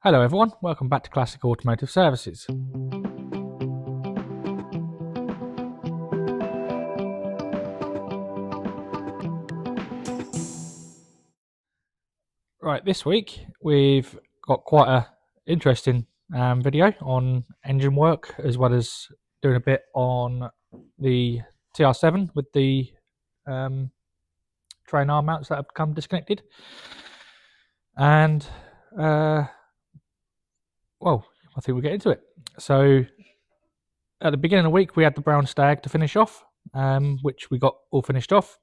Hello everyone, welcome back to Classic Automotive Services. Right, this week we've got quite a interesting video on engine work, as well as doing a bit on the TR7 with the train arm mounts that have become disconnected. And well, I think we'll get into it. So at the beginning of the week we had the brown stag to finish off, which we got all finished off.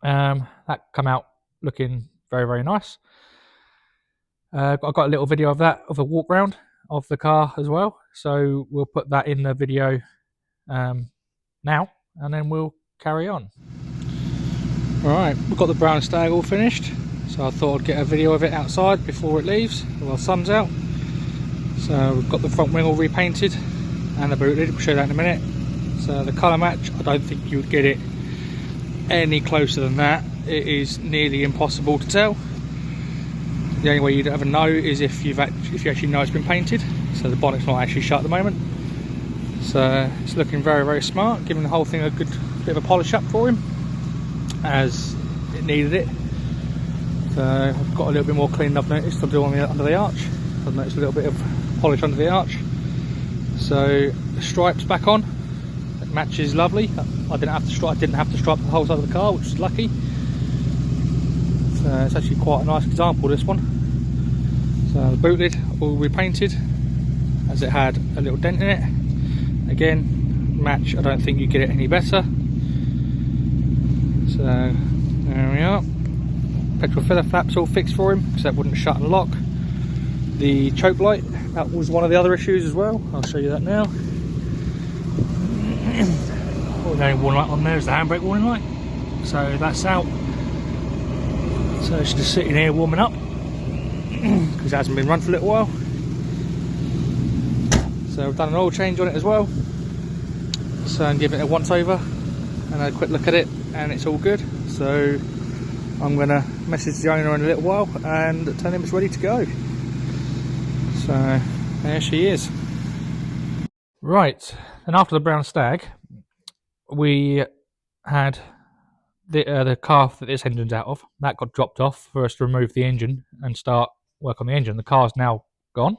That come out looking very, very nice. I've got a little video of that, of a walk round of the car as well, so we'll put that in the video now, and then we'll carry on. Alright, we've got the brown stag all finished, so I thought I'd get a video of it outside before it leaves, while the sun's out. So we've got the front wing all repainted and the boot lid, we'll show that in a minute. So the colour match, I don't think you would get it any closer than that. It is nearly impossible to tell. The only way you'd ever know is if you actually know it's been painted. So the bonnet's not actually shut at the moment. So it's looking very, very smart, giving the whole thing a good bit of a polish up for him, as it needed it. So I've got a little bit more clean, I've noticed, to do on under the arch. I've noticed a little bit of polish under the arch. So the stripes back on, it matches lovely. I didn't have to stripe the whole side of the car, which is lucky. So it's actually quite a nice example, this one. So the boot lid all repainted, as it had a little dent in it. Again, match, I don't think you get it any better. So there we are. Petrol filler flaps all fixed for him, because that wouldn't shut and lock. The choke light, that was one of the other issues as well. I'll show you that now. The only warning light on there is the handbrake warning light, so that's out. So it's just sitting here warming up because it hasn't been run for a little while. So I've done an oil change on it as well, so I'm giving it a once over and a quick look at it, and it's all good. So I'm going to message the owner in a little while and tell him it's ready to go. So there she is. Right, and after the brown stag, we had the car that this engine's out of, that got dropped off for us to remove the engine and start work on the engine. The car's now gone,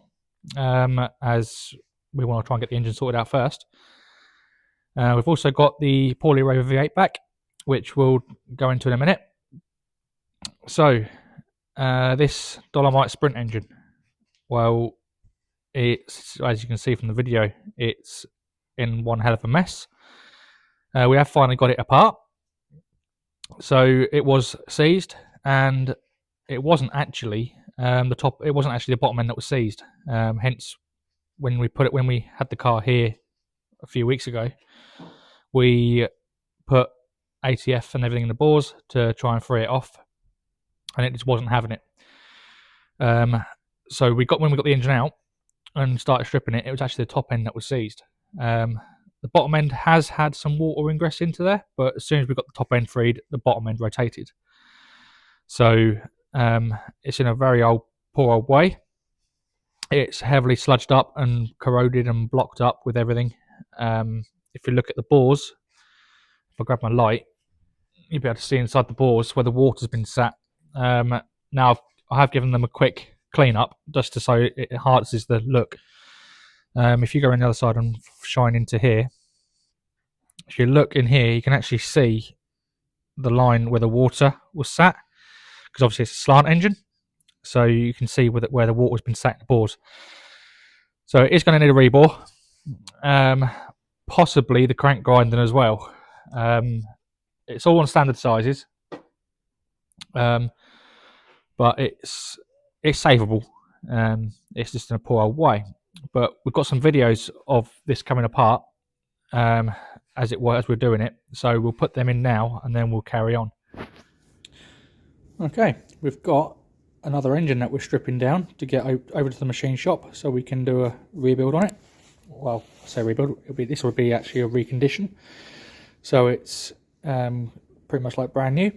as we want to try and get the engine sorted out first. We've also got the poorly Rover V8 back, which we'll go into in a minute. So this Dolomite Sprint engine, well, it's, as you can see from the video, it's in one hell of a mess. We have finally got it apart. So it was seized, and it wasn't actually it wasn't actually the bottom end that was seized. Hence, when we had the car here a few weeks ago, we put ATF and everything in the bores to try and free it off, and it just wasn't having it. So when we got the engine out and started stripping it, it was actually the top end that was seized. The bottom end has had some water ingress into there, but as soon as we got the top end freed, the bottom end rotated. So it's in a very poor old way. It's heavily sludged up and corroded and blocked up with everything. If you look at the bores, if I grab my light, you'll be able to see inside the bores where the water's been sat. Now I have given them a quick clean up, just to so it enhances the look. If you go on the other side and shine into here, if you look in here, you can actually see the line where the water was sat, because obviously it's a slant engine, so you can see where the water's been sat in the bores. So it is going to need a rebore, possibly the crank grinding as well. It's all on standard sizes, but it's savable. It's just in a poor old way. But we've got some videos of this coming apart as we're doing it, so we'll put them in now and then we'll carry on. Okay, we've got another engine that we're stripping down to get over to the machine shop so we can do a rebuild on it. Well, I say rebuild, this will be actually a recondition, so it's pretty much like brand new.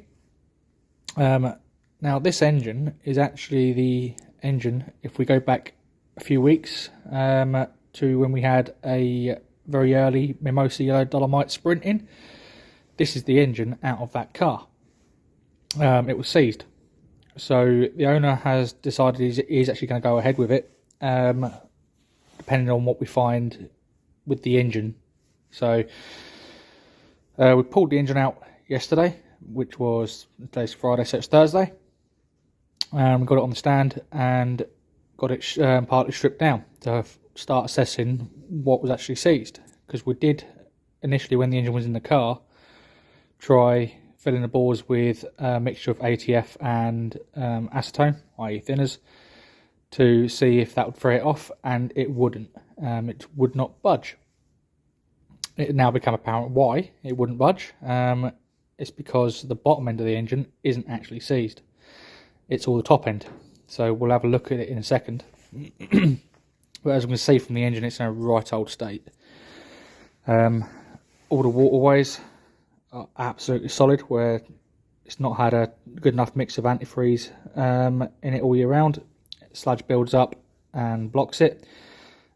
Now this engine is actually the engine, if we go back a few weeks to when we had a very early Mimosa Yellow Dolomite Sprinting, this is the engine out of that car. It was seized. So the owner has decided he's actually going to go ahead with it, depending on what we find with the engine. So we pulled the engine out yesterday, which was, today's Friday, so it's Thursday. We got it on the stand and got it partly stripped down to start assessing what was actually seized. Because we did initially, when the engine was in the car, try filling the bores with a mixture of ATF and acetone, i.e. thinners, to see if that would free it off, and it wouldn't. It would not budge. It now become apparent why it wouldn't budge. It's because the bottom end of the engine isn't actually seized. It's all the top end. So we'll have a look at it in a second. But as we can see from the engine, it's in a right old state. All the waterways are absolutely solid, where it's not had a good enough mix of antifreeze in it all year round. Sludge builds up and blocks it,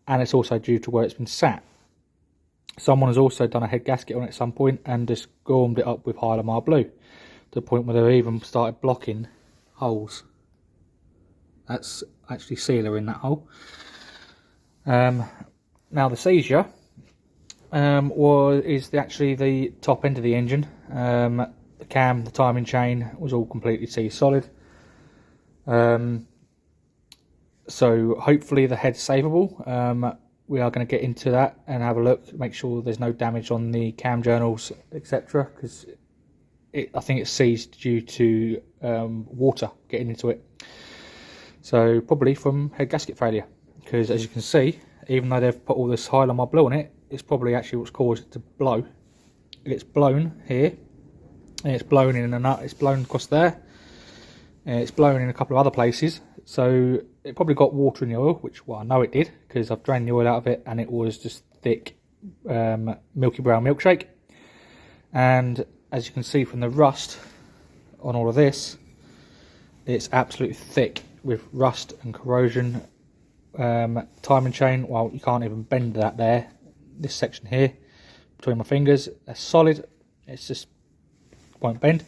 and it's also due to where it's been sat. Someone has also done a head gasket on it at some point and just gormed it up with Hylamar Blue to the point where they've even started blocking holes. That's actually sealer in that hole. Now the seizure is actually the top end of the engine. The cam, the timing chain was all completely seized solid. So hopefully the head's savable. We are going to get into that and have a look, make sure there's no damage on the cam journals, etc. Because I think it's seized due to water getting into it. So probably from head gasket failure. Because as you can see, even though they've put all this Hylamar Blue on it, it's probably actually what's caused it to blow. It's blown here, and it's blown in a nut. It's blown across there, and it's blown in a couple of other places. So it probably got water in the oil, which, well, I know it did, because I've drained the oil out of it, and it was just thick, milky brown milkshake. And as you can see from the rust on all of this, it's absolutely thick with rust and corrosion. Timing chain, well, you can't even bend that there. This section here between my fingers, that's solid. It's just won't bend.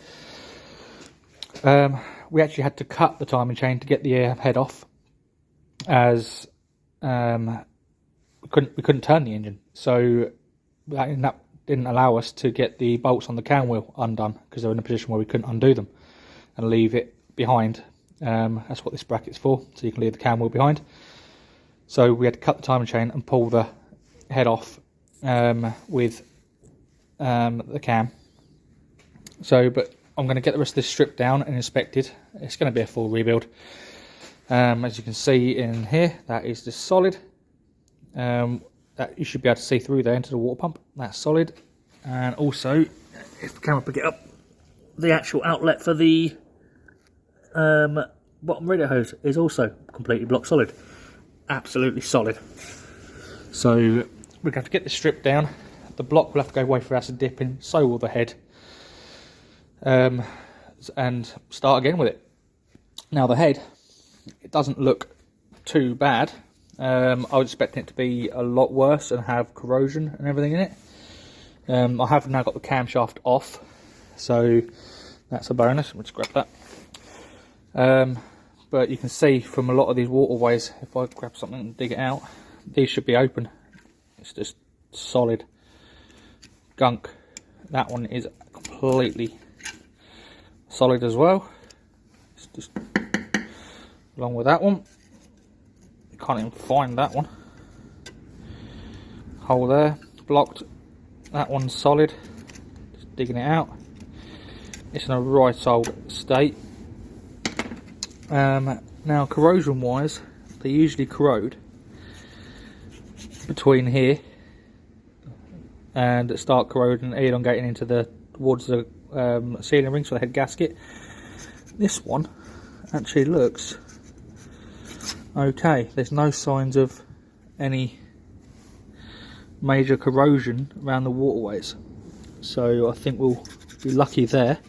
We actually had to cut the timing chain to get the head off, as we couldn't turn the engine. So that didn't allow us to get the bolts on the cam wheel undone, because they were in a position where we couldn't undo them and leave it behind. That's what this bracket's for, so you can leave the cam wheel behind. So we had to cut the timing chain and pull the head off with the cam. So, but I'm going to get the rest of this stripped down and inspected. It's going to be a full rebuild. As you can see in here, that is just solid. That you should be able to see through there into the water pump. That's solid. And also, if the camera pick it up, the actual outlet for the bottom radiator hose is also completely block solid. Absolutely solid. So we're going to have to get this stripped down. The block will have to go away for acid dipping, so will the head, and start again with it. Now the head, it doesn't look too bad. I was expecting it to be a lot worse and have corrosion and everything in it. I have now got the camshaft off, so that's a bonus. We'll just grab that. But you can see from a lot of these waterways, if I grab something and dig it out, these should be open. It's just solid gunk. That one is completely solid as well. It's just along with that one. You can't even find that one. Hole there, blocked. That one's solid. Just digging it out. It's in a right old state. Now corrosion wise, they usually corrode between here and start corroding, elongating into towards the sealing rings for the head gasket. This one actually looks okay. There's no signs of any major corrosion around the waterways, so I think we'll be lucky there.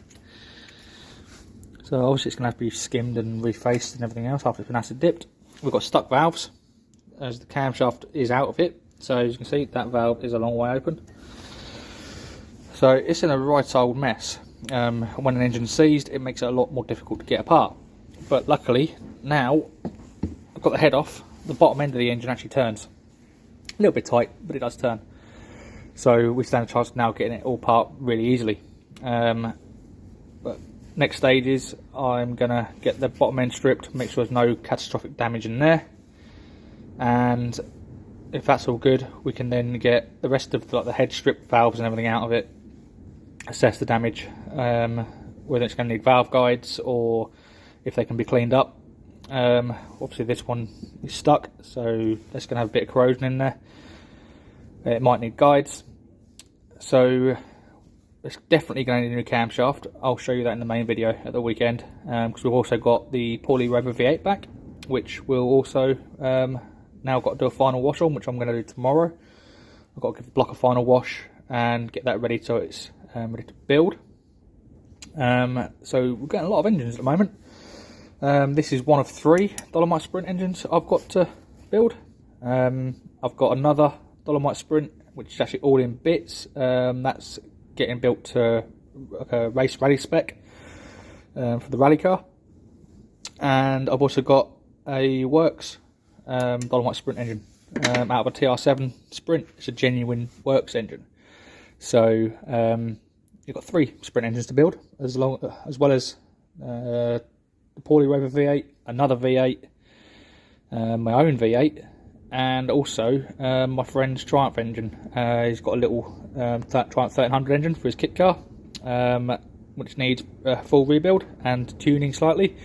So obviously it's going to have to be skimmed and refaced and everything else after it's been acid dipped. We've got stuck valves as the camshaft is out of it. So as you can see, that valve is a long way open. So it's in a right old mess. When an engine's seized, it makes it a lot more difficult to get apart. But luckily, now I've got the head off, the bottom end of the engine actually turns. A little bit tight, but it does turn. So we stand a chance of now getting it all apart really easily. But next stage is I'm going to get the bottom end stripped, make sure there's no catastrophic damage in there. And if that's all good, we can then get the rest of the head strip, valves and everything out of it, assess the damage, whether it's going to need valve guides or if they can be cleaned up. Obviously this one is stuck, so that's going to have a bit of corrosion in there. It might need guides, so it's definitely going to need a new camshaft. I'll show you that in the main video at the weekend, because we've also got the poorly Rover V8 back, which we'll also now got to do a final wash on, which I'm going to do tomorrow. I've got to give the block a final wash and get that ready so it's ready to build. So we're getting a lot of engines at the moment. This is one of 3 Dolomite Sprint engines I've got to build. I've got another Dolomite Sprint, which is actually all in bits. That's getting built to a race rally spec for the rally car. And I've also got a works Dolomite Sprint engine out of a TR7 Sprint. It's a genuine works engine. So you've got 3 Sprint engines to build, as well as the poorly Rover V8, another V8, my own V8, and also my friend's Triumph engine. He's got a little Triumph 1300 engine for his kit car, which needs a full rebuild and tuning slightly.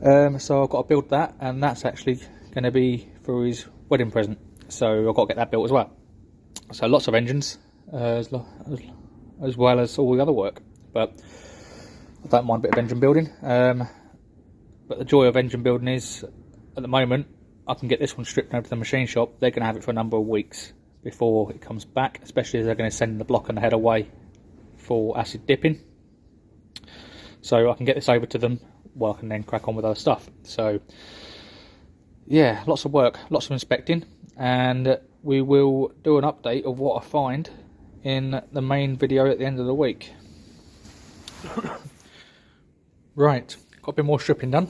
So I've got to build that, and that's actually going to be for his wedding present. So I've got to get that built as well. So lots of engines, as well as all the other work. But I don't mind a bit of engine building. But the joy of engine building is, at the moment, I can get this one stripped over to the machine shop. They're going to have it for a number of weeks before it comes back, especially as they're going to send the block and the head away for acid dipping. So I can get this over to them, well, I can then crack on with other stuff. So yeah, lots of work, lots of inspecting, and we will do an update of what I find in the main video at the end of the week. Right, got a bit more stripping done,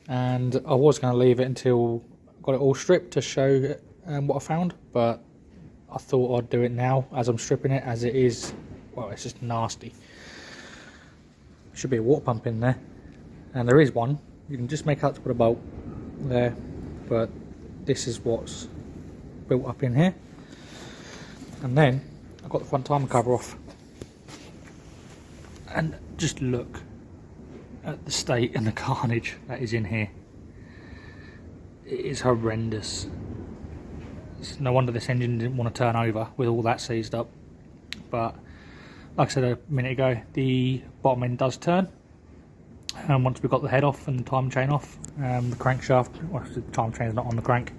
and I was going to leave it until I got it all stripped to show what I found, but I thought I'd do it now as I'm stripping it, as it is, well, it's just nasty. Should be a water pump in there, and there is one. You can just make out to put a bolt there, but this is what's built up in here. And then I've got the front timer cover off, and just look at the state and the carnage that is in here. It is horrendous. It's no wonder this engine didn't want to turn over with all that seized up. But like I said a minute ago, the bottom end does turn, and once we've got the head off and the time chain off, the crankshaft, well, the time chain is not on the crank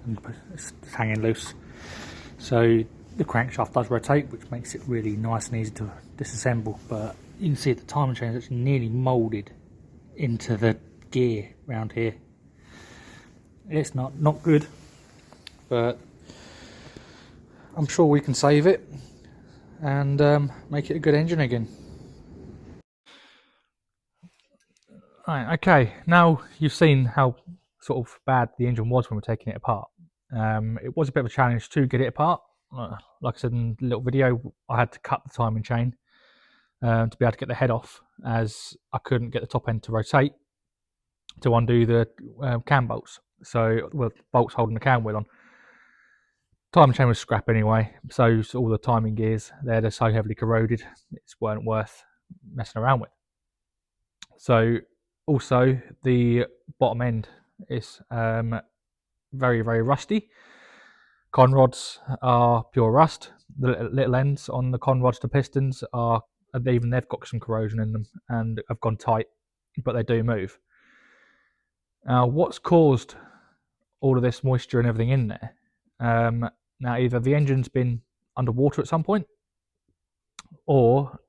and it's hanging loose, so the crankshaft does rotate, which makes it really nice and easy to disassemble. But you can see the timing chain is actually nearly moulded into the gear around here. It's not good, but I'm sure we can save it and make it a good engine again. Right, okay, now you've seen how sort of bad the engine was when we're taking it apart. It was a bit of a challenge to get it apart. Like I said in the little video, I had to cut the timing chain to be able to get the head off, as I couldn't get the top end to rotate to undo the cam bolts. So, well, bolts holding the cam wheel on. Timing chain was scrap anyway, so all the timing gears, they're so heavily corroded, it weren't worth messing around with. So also the bottom end is very, very rusty. Con rods are pure rust. The little ends on the con rods to pistons are, even they've got some corrosion in them and have gone tight, but they do move. Now, what's caused all of this moisture and everything in there? Now, either the engine's been underwater at some point, or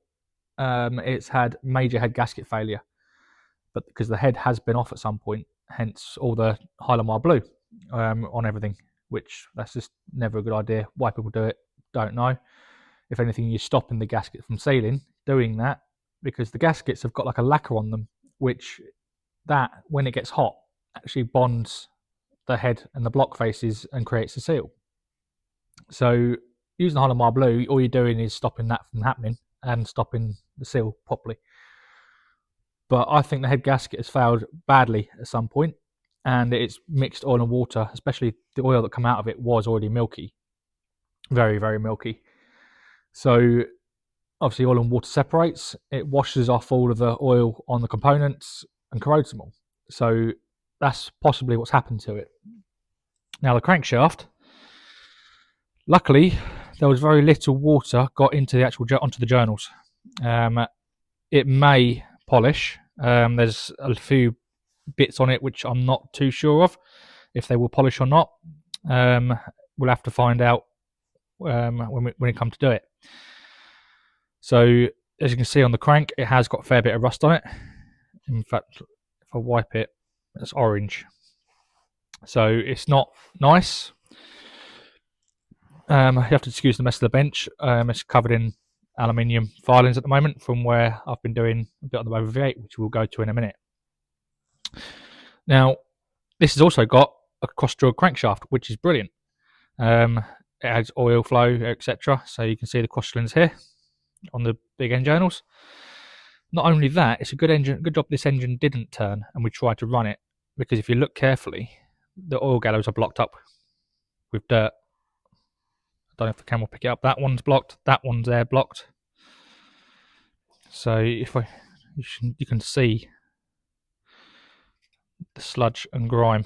it's had major head gasket failure, but because the head has been off at some point, hence all the Hylamar blue on everything, which that's just never a good idea. Why people do it, don't know. If anything, you're stopping the gasket from sealing doing that, because the gaskets have got like a lacquer on them, which that, when it gets hot, actually bonds the head and the block faces and creates a seal. So using the Hylamar blue, all you're doing is stopping that from happening and stopping the seal properly. But I think the head gasket has failed badly at some point, and it's mixed oil and water, especially the oil that come out of it was already milky, very, very milky. So obviously oil and water separates, it washes off all of the oil on the components and corrodes them all. So that's possibly what's happened to it. Now the crankshaft, luckily there was very little water got into the actual onto the journals. It may polish. There's a few bits on it which I'm not too sure of if they will polish or not. We'll have to find out when it comes to do it. So as you can see on the crank, it has got a fair bit of rust on it. In fact, if I wipe it, it's orange. So it's not nice. You have to excuse the mess of the bench. It's covered in aluminium filings at the moment from where I've been doing a bit on the Rover V8, which we'll go to in a minute. Now, this has also got a cross-drilled crankshaft, which is brilliant. It has oil flow, etc. So you can see the cross cylinders here on the big end journals. Not only that, it's a good job this engine didn't turn and we tried to run it, because if you look carefully, the oil gallows are blocked up with dirt. I don't know if the camera will pick it up. That one's blocked. That one's there blocked. So you can see the sludge and grime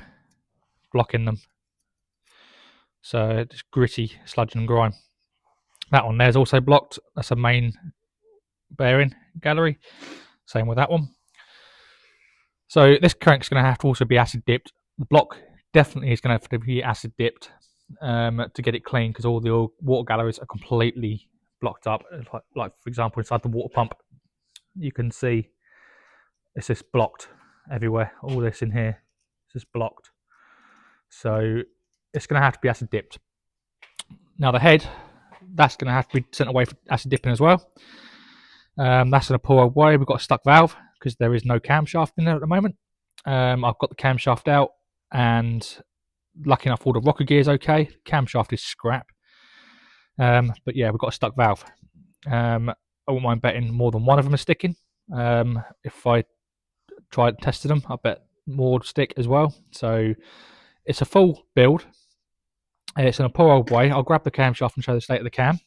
blocking them. So it's gritty sludge and grime. That one there's also blocked. That's a main bearing gallery. Same with that one. So this crank's going to have to also be acid dipped. The block definitely is going to have to be acid dipped to get it clean, because all the water galleries are completely blocked up. Like for example, inside the water pump, you can see it's just blocked everywhere. All this in here is just blocked. So it's going to have to be acid dipped. Now the head, that's going to have to be sent away for acid dipping as well. That's in a poor old way. We've got a stuck valve because there is no camshaft in there at the moment. I've got the camshaft out, and lucky enough all the rocker gear is okay. Camshaft is scrap. But yeah, we've got a stuck valve. I wouldn't mind betting more than one of them is sticking. If I tried testing them, I bet more would stick as well. So it's a full build. It's in a poor old way. I'll grab the camshaft and show the state of the cam.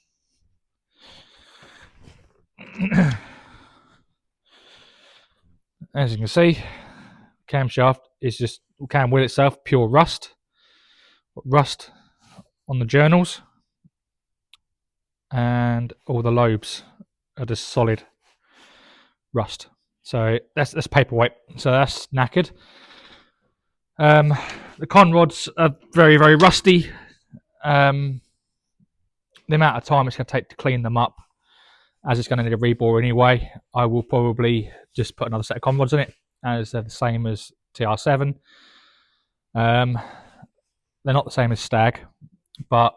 As you can see, camshaft is just cam wheel itself, pure rust. Rust on the journals, and all the lobes are just solid rust. So that's paperweight. So that's knackered. The con rods are very, very rusty. The amount of time it's going to take to clean them up, as it's going to need a rebore anyway, I will probably just put another set of con rods in it, as they're the same as TR7. They're not the same as stag, but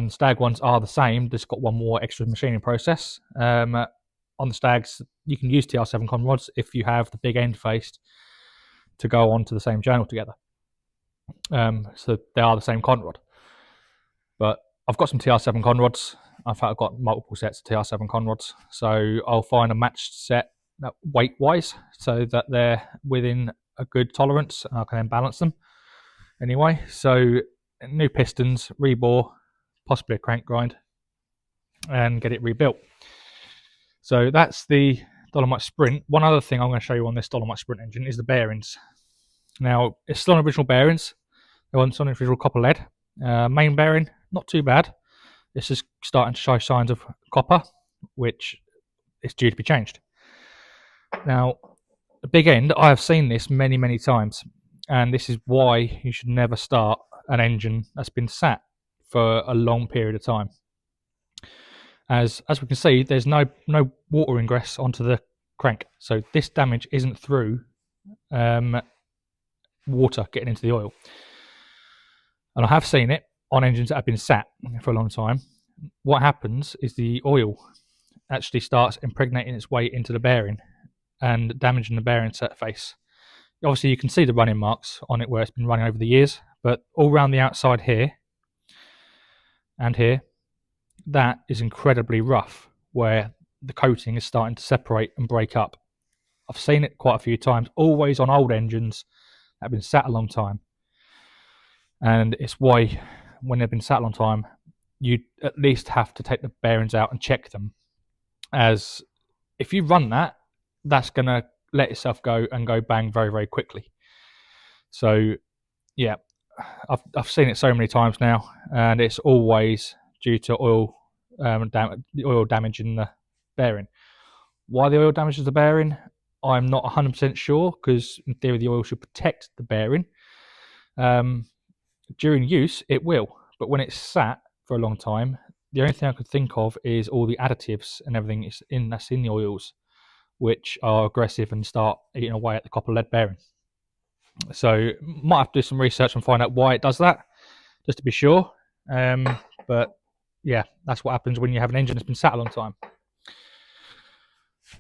stag ones are the same, just got one more extra machining process. On the stags, you can use TR7 con rods if you have the big end faced to go onto the same journal together. So they are the same con rod. But I've got some TR7 con rods. In fact, I've got multiple sets of TR7 con rods. So I'll find a matched set weight wise so that they're within a good tolerance, and I can then balance them anyway. So new pistons, rebore, possibly a crank grind, and get it rebuilt. So that's the Dolomite Sprint. One other thing I'm going to show you on this Dolomite Sprint engine is the bearings. Now, it's still on original bearings. They're on original copper lead. Main bearing, not too bad. It's just starting to show signs of copper, which is due to be changed. Now, the big end, I have seen this many, many times, and this is why you should never start an engine that's been sat for a long period of time. As we can see, there's no water ingress onto the crank, so this damage isn't through water getting into the oil. And I have seen it on engines that have been sat for a long time. What happens is the oil actually starts impregnating its way into the bearing and damaging the bearing surface. Obviously, you can see the running marks on it where it's been running over the years, but all around the outside here and here, that is incredibly rough, where the coating is starting to separate and break up. I've seen it quite a few times, always on old engines that have been sat a long time. And it's why, when they've been sat a long time, you at least have to take the bearings out and check them. As if you run that, that's going to let itself go and go bang very, very quickly. So, yeah, I've seen it so many times now, and it's always due to oil damage in the bearing. Why the oil damages the bearing, I'm not 100% sure, because in theory the oil should protect the bearing. During use, it will, but when it's sat for a long time, the only thing I could think of is all the additives and everything that's in the oils, which are aggressive and start eating away at the copper lead bearing. So might have to do some research and find out why it does that, just to be sure. But yeah, that's what happens when you have an engine that's been sat a long time.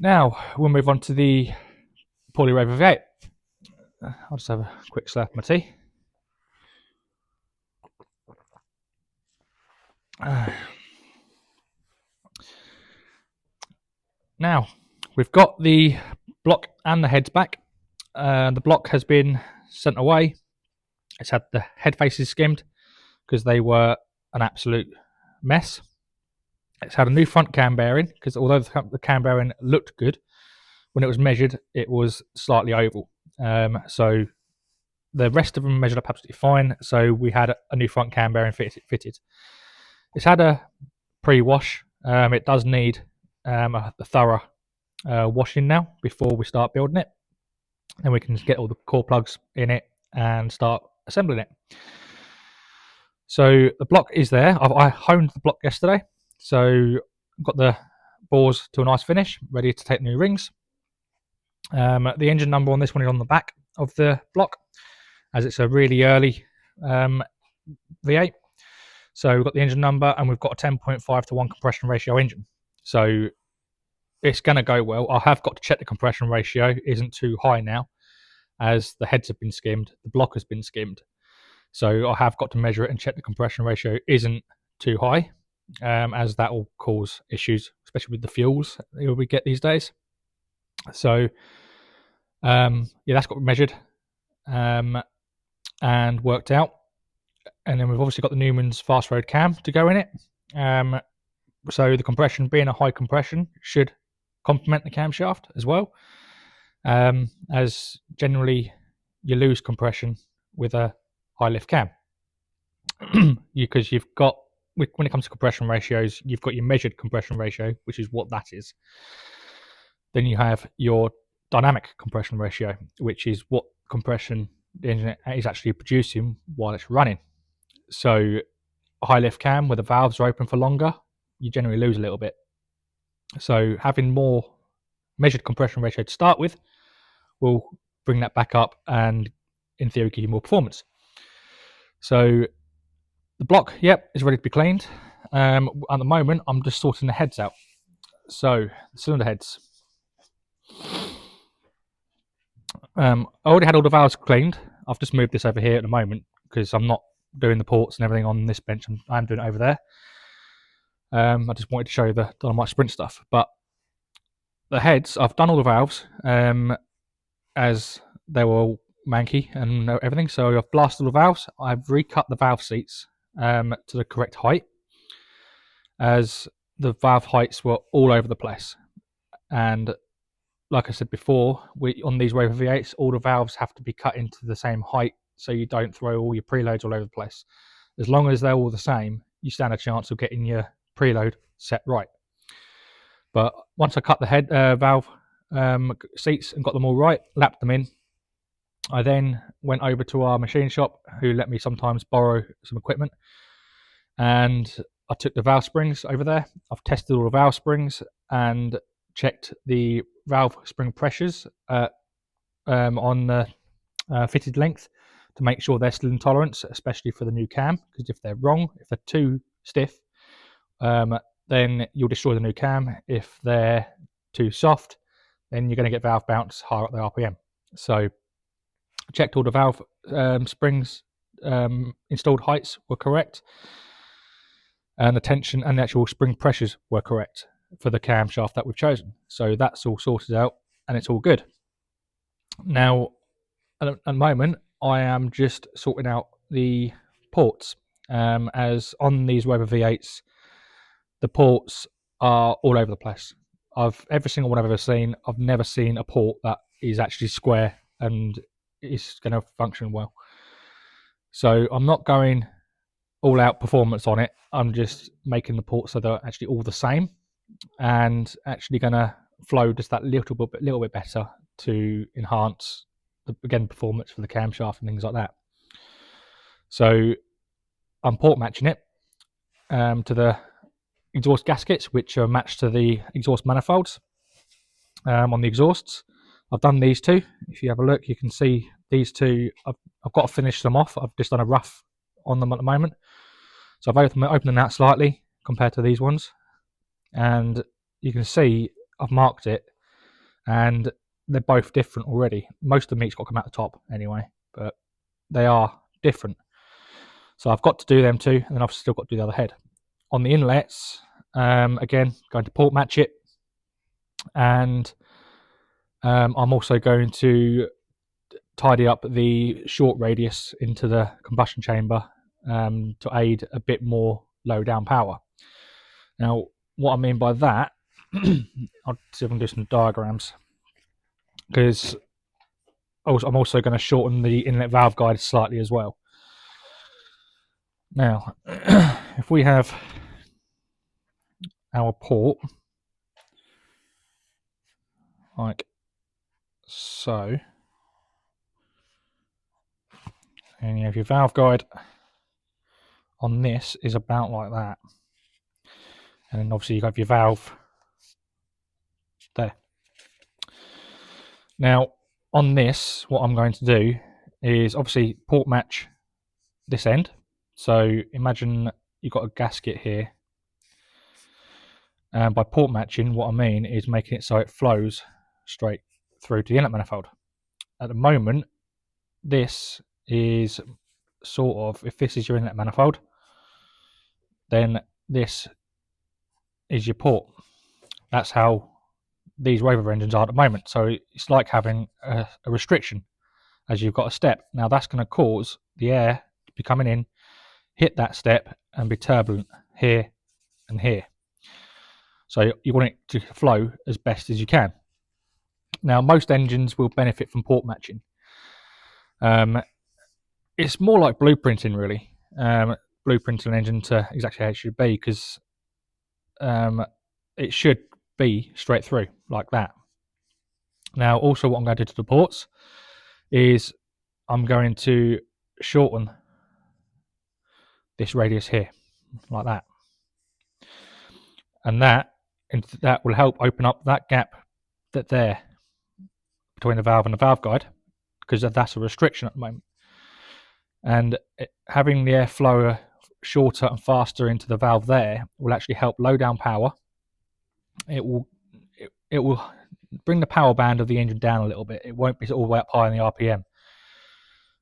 Now we'll move on to the Dolly Rover V8. I'll just have a quick slurp of my tea. Now we've got the block and the heads back. The block has been sent away. It's had the head faces skimmed because they were an absolute mess. It's had a new front cam bearing because although the cam bearing looked good, when it was measured, it was slightly oval. So the rest of them measured up absolutely fine. So we had a new front cam bearing fitted. It's had a pre-wash. It does need a thorough washing now before we start building it. Then we can get all the core plugs in it and start assembling it. So the block is there. I honed the block yesterday. So I've got the bores to a nice finish, ready to take new rings. The engine number on this one is on the back of the block, as it's a really early V8. So we've got the engine number and we've got a 10.5 to 1 compression ratio engine. So it's going to go well. I have got to check the compression ratio isn't too high now, as the heads have been skimmed, the block has been skimmed. So I have got to measure it and check the compression ratio isn't too high, as that will cause issues, especially with the fuels that we get these days. So yeah, that's got measured and worked out. And then we've obviously got the Newman's fast road cam to go in it. So the compression, being a high compression, should complement the camshaft as well, as generally you lose compression with a high lift cam because you've got, when it comes to compression ratios, you've got your measured compression ratio, which is what that is. Then you have your dynamic compression ratio, which is what compression the engine is actually producing while it's running. So a high lift cam where the valves are open for longer, you generally lose a little bit. So having more measured compression ratio to start with will bring that back up and in theory give you more performance. So the block, yep, is ready to be cleaned. At the moment, I'm just sorting the heads out. So the cylinder heads. I already had all the valves cleaned. I've just moved this over here at the moment because I'm not doing the ports and everything on this bench. I'm doing it over there. I just wanted to show you the Dolomite Sprint stuff. But the heads, I've done all the valves as they were all manky and everything. So I've blasted all the valves. I've recut the valve seats to the correct height, as the valve heights were all over the place. And like I said before, on these Rover V8s, all the valves have to be cut into the same height so you don't throw all your preloads all over the place. As long as they're all the same, you stand a chance of getting your preload set right. But once I cut the head valve seats and got them all right, lapped them in, I then went over to our machine shop, who let me sometimes borrow some equipment, and I took the valve springs over there. I've tested all the valve springs and checked the valve spring pressures on the fitted length to make sure they're still in tolerance, especially for the new cam. Because if they're wrong, if they're too stiff, then you'll destroy the new cam. If they're too soft, then you're going to get valve bounce higher up the RPM. So checked all the valve springs installed heights were correct, and the tension and the actual spring pressures were correct for the camshaft that we've chosen. So that's all sorted out and it's all good. Now, at the moment, I am just sorting out the ports. As on these Rover V8s, the ports are all over the place. Every single one I've ever seen, I've never seen a port that is actually square and is going to function well. So I'm not going all out performance on it. I'm just making the ports so they're actually all the same and actually going to flow just that little bit better to enhance the performance for the camshaft and things like that. So I'm port matching it to the exhaust gaskets, which are matched to the exhaust manifolds on the exhausts. I've done these two. If you have a look, you can see these two. I've got to finish them off. I've just done a rough on them at the moment. So I've opened them out slightly compared to these ones. And you can see I've marked it. And they're both different already. Most of the meat's got to come out the top anyway. But they are different. So I've got to do them too. And then I've still got to do the other head. On the inlets, again, going to port match it. And I'm also going to tidy up the short radius into the combustion chamber to aid a bit more low down power. Now, what I mean by that, I'll see if I can do some diagrams, because I'm also going to shorten the inlet valve guide slightly as well. Now, if we have our port like so, and you have your valve guide on this is about like that, and then obviously you have your valve there. Now on this, what I'm going to do is obviously port match this end. So imagine you've got a gasket here, and by port matching, what I mean is making it so it flows straight through to the inlet manifold. At the moment, this is sort of, if this is your inlet manifold, then this is your port. That's how these Rover engines are at the moment. So it's like having a restriction as you've got a step. Now that's going to cause the air to be coming in, hit that step and be turbulent here and here. So you want it to flow as best as you can. Now most engines will benefit from port matching. It's more like blueprinting really. Blueprinting an engine to exactly how it should be, because it should be straight through like that. Now also what I'm going to do to the ports is I'm going to shorten this radius here like that, and that will help open up that gap there between the valve and the valve guide, because that's a restriction at the moment. And having the airflow shorter and faster into the valve there will actually help low down power. It will bring the power band of the engine down a little bit. It won't be all the way up high in the RPM,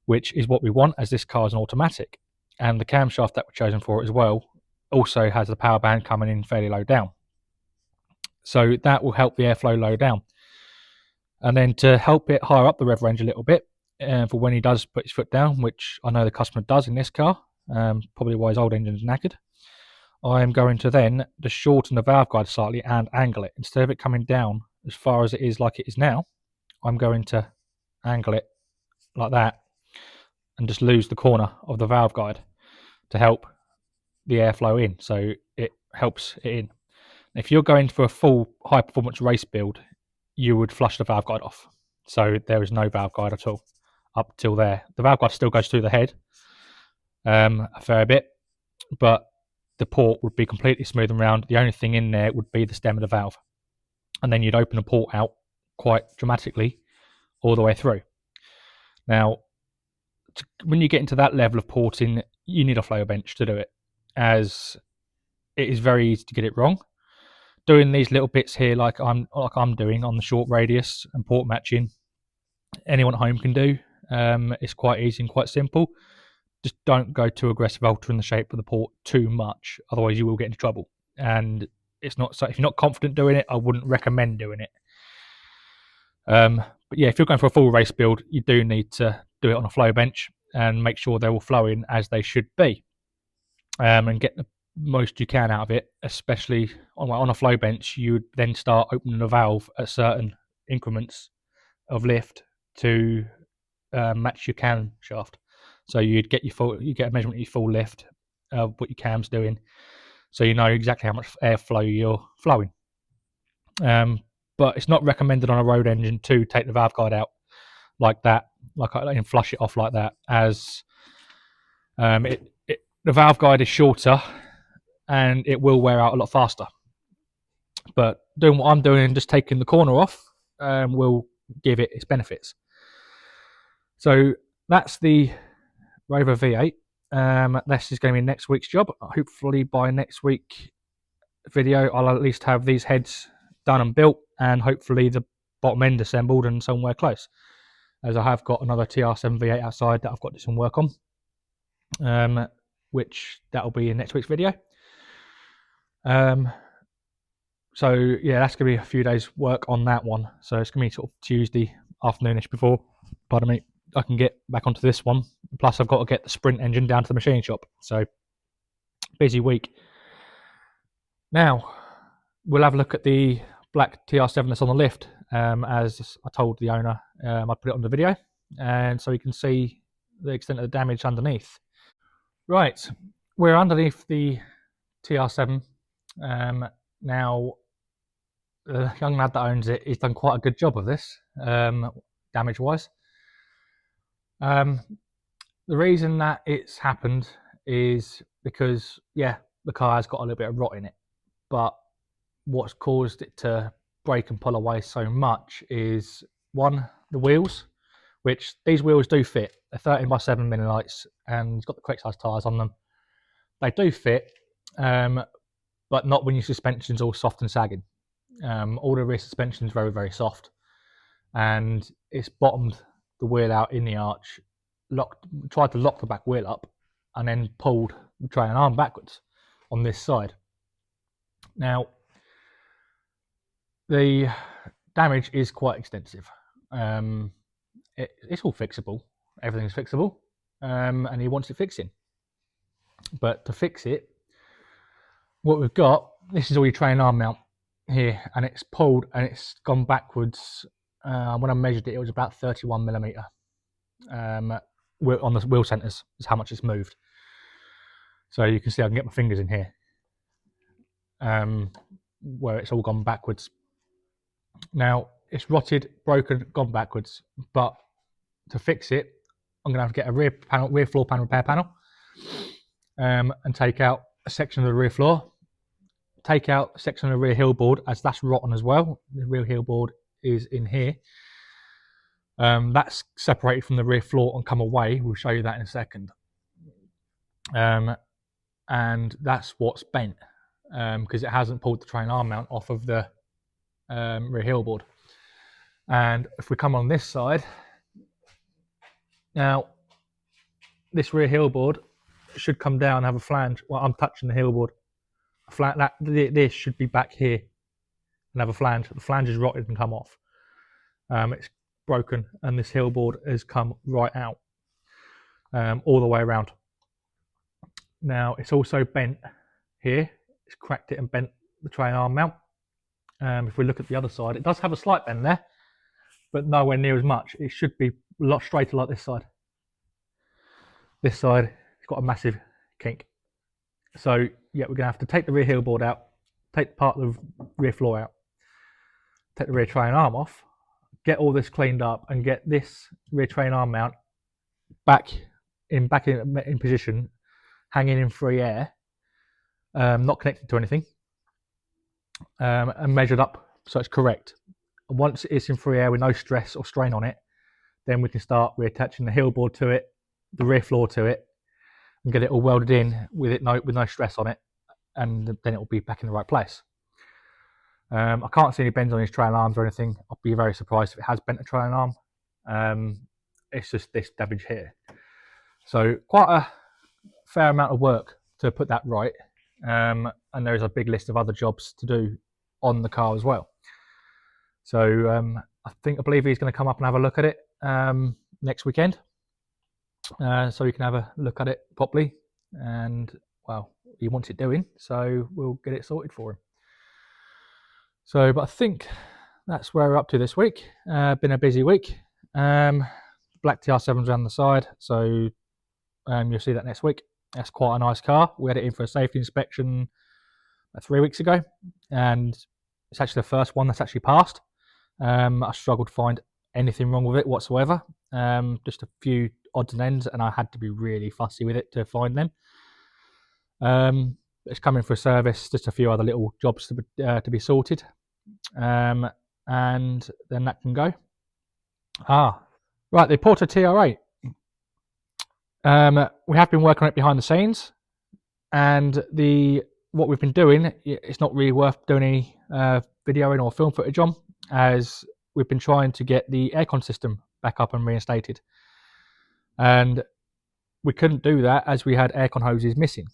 which is what we want, as this car is an automatic. And the camshaft that we're chosen for it as well also has the power band coming in fairly low down. So that will help the airflow low down. And then to help it higher up the rev range a little bit, for when he does put his foot down, which I know the customer does in this car, probably why his old engine's knackered, I am going to then just shorten the valve guide slightly and angle it. Instead of it coming down as far as it is like it is now, I'm going to angle it like that and just lose the corner of the valve guide to help the airflow in, so it helps it in. If you're going for a full high performance race build, you would flush the valve guide off, so there is no valve guide at all up till there. The valve guide still goes through the head a fair bit, but the port would be completely smooth and round. The only thing in there would be the stem of the valve, and then you'd open the port out quite dramatically all the way through. Now, when you get into that level of porting, you need a flow bench to do it, as it is very easy to get it wrong. Doing these little bits here, like I'm doing on the short radius and port matching, anyone at home can do. It's quite easy and quite simple. Just don't go too aggressive altering the shape of the port too much, otherwise you will get into trouble. And it's not so if you're not confident doing it, I wouldn't recommend doing it. But yeah, if you're going for a full race build, you do need to do it on a flow bench and make sure they're all flowing as they should be, and get the most you can out of it. Especially on a flow bench, you would then start opening the valve at certain increments of lift to match your cam shaft. So you get a measurement of your full lift of what your cam's doing, so you know exactly how much airflow you're flowing. But it's not recommended on a road engine to take the valve guide out like that, and flush it off like that, as the valve guide is shorter and it will wear out a lot faster. But doing what I'm doing and just taking the corner off will give it its benefits. So that's the Rover V8. This is going to be next week's job. Hopefully by next week video I'll at least have these heads done and built, and hopefully the bottom end assembled and somewhere close, as I have got another TR7 V8 outside that I've got to do some work on, which that'll be in next week's video. So yeah, that's going to be a few days work on that one. So it's going to be sort of Tuesday afternoonish before, pardon me, I can get back onto this one. Plus I've got to get the Sprint engine down to the machine shop. So busy week. Now we'll have a look at the black TR7 that's on the lift. As I told the owner, I put it on the video, and so you can see the extent of the damage underneath. Right, we're underneath the TR7. Now, the young lad that owns it, he's done quite a good job of this, damage-wise. The reason that it's happened is because, yeah, the car has got a little bit of rot in it, but what's caused it to break and pull away so much is, one, the wheels, which these wheels do fit. They're 13x7 millilights and it's got the correct size tyres on them. They do fit, but not when your suspension's all soft and sagging. All the rear suspension's very, very soft, and it's bottomed the wheel out in the arch, tried to lock the back wheel up, and then pulled the trailing arm backwards on this side. Now, the damage is quite extensive. It's all fixable. Everything's fixable, and he wants it fixing. But to fix it, what we've got, this is all your trailing arm mount here, and it's pulled and it's gone backwards. When I measured it, it was about 31 millimeter. On the wheel centers is how much it's moved. So you can see I can get my fingers in here, where it's all gone backwards. Now it's rotted, broken, gone backwards. But to fix it, I'm going to have to get a rear floor panel repair panel, and take out a section of the rear floor. Take out a section of the rear heel board, as that's rotten as well. The rear heel board is in here. That's separated from the rear floor and come away. We'll show you that in a second. And that's what's bent, because it hasn't pulled the trailing arm mount off of the rear heel board. And if we come on this side, now this rear heel board should come down and have a flange. Well, I'm touching the heel board. This should be back here and have a flange. The flange is rotted and come off. It's broken, and this heel board has come right out, all the way around. Now it's also bent here. It's cracked it and bent the trailing arm mount. If we look at the other side, it does have a slight bend there, but nowhere near as much. It should be a lot straighter like this side. This side, it's got a massive kink. So yeah, we're going to have to take the rear heel board out, take part of the rear floor out, take the rear trailing arm off, get all this cleaned up, and get this rear trailing arm mount back in position, hanging in free air, not connected to anything, and measured up so it's correct. And once it's in free air with no stress or strain on it, then we can start reattaching the heel board to it, the rear floor to it, and get it all welded in with no stress on it, and then it will be back in the right place. I can't see any bends on his trailing arms or anything. I'll be very surprised if it has bent a trailing arm. It's just this damage here. So quite a fair amount of work to put that right. And there's a big list of other jobs to do on the car as well. So I believe he's going to come up and have a look at it next weekend. So we can have a look at it properly. And, well, he wants it doing, so we'll get it sorted for him. So, but I think that's where we're up to this week. Been a busy week. Black TR7's around the side, so you'll see that next week. That's quite a nice car. We had it in for a safety inspection 3 weeks ago, and it's actually the first one that's actually passed. I struggled to find anything wrong with it whatsoever. Just a few odds and ends, and I had to be really fussy with it to find them. It's coming for a service, just a few other little jobs to be sorted, and then that can go. Right, the Porter TR8. We have been working on it behind the scenes, and what we've been doing, it's not really worth doing any videoing or film footage on, as we've been trying to get the aircon system back up and reinstated, and we couldn't do that as we had aircon hoses missing.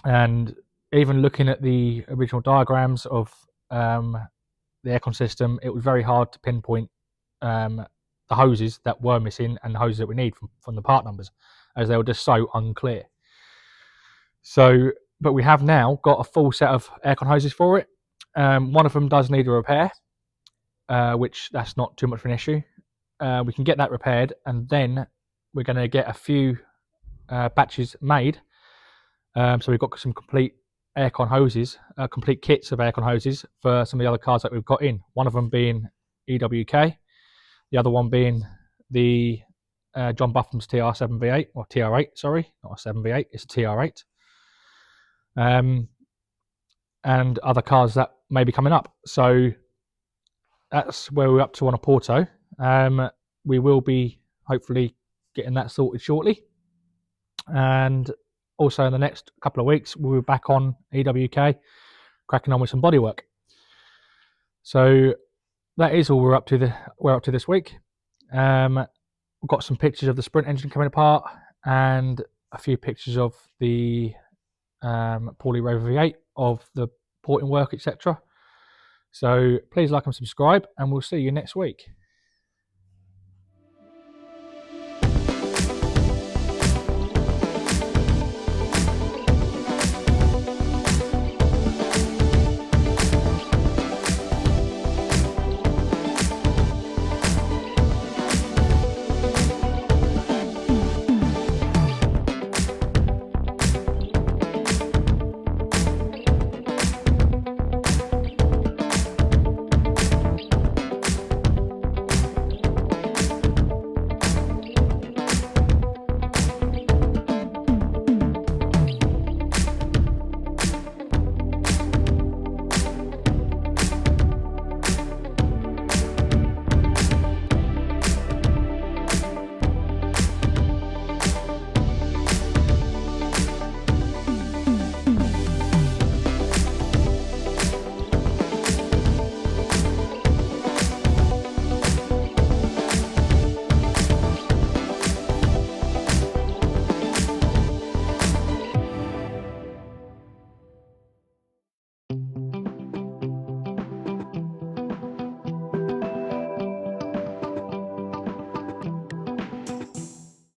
And even looking at the original diagrams of the aircon system, it was very hard to pinpoint the hoses that were missing and the hoses that we need from the part numbers, as they were just so unclear. So, but we have now got a full set of aircon hoses for it. One of them does need a repair, which that's not too much of an issue. We can get that repaired, and then we're going to get a few batches made. So we've got some complete aircon hoses, complete kits of aircon hoses for some of the other cars that we've got in. One of them being EWK, the other one being the John Buffham's TR7 V8, or TR8, sorry, not a 7 V8, it's a TR8. And other cars that may be coming up. So that's where we're up to on a Porto. We will be hopefully getting that sorted shortly. And also in the next couple of weeks, we'll be back on EWK, cracking on with some bodywork. So that is all we're up to this week. We've got some pictures of the Sprint engine coming apart, and a few pictures of the Paulie Rover V8 of the porting work, etc. So please like and subscribe, and we'll see you next week.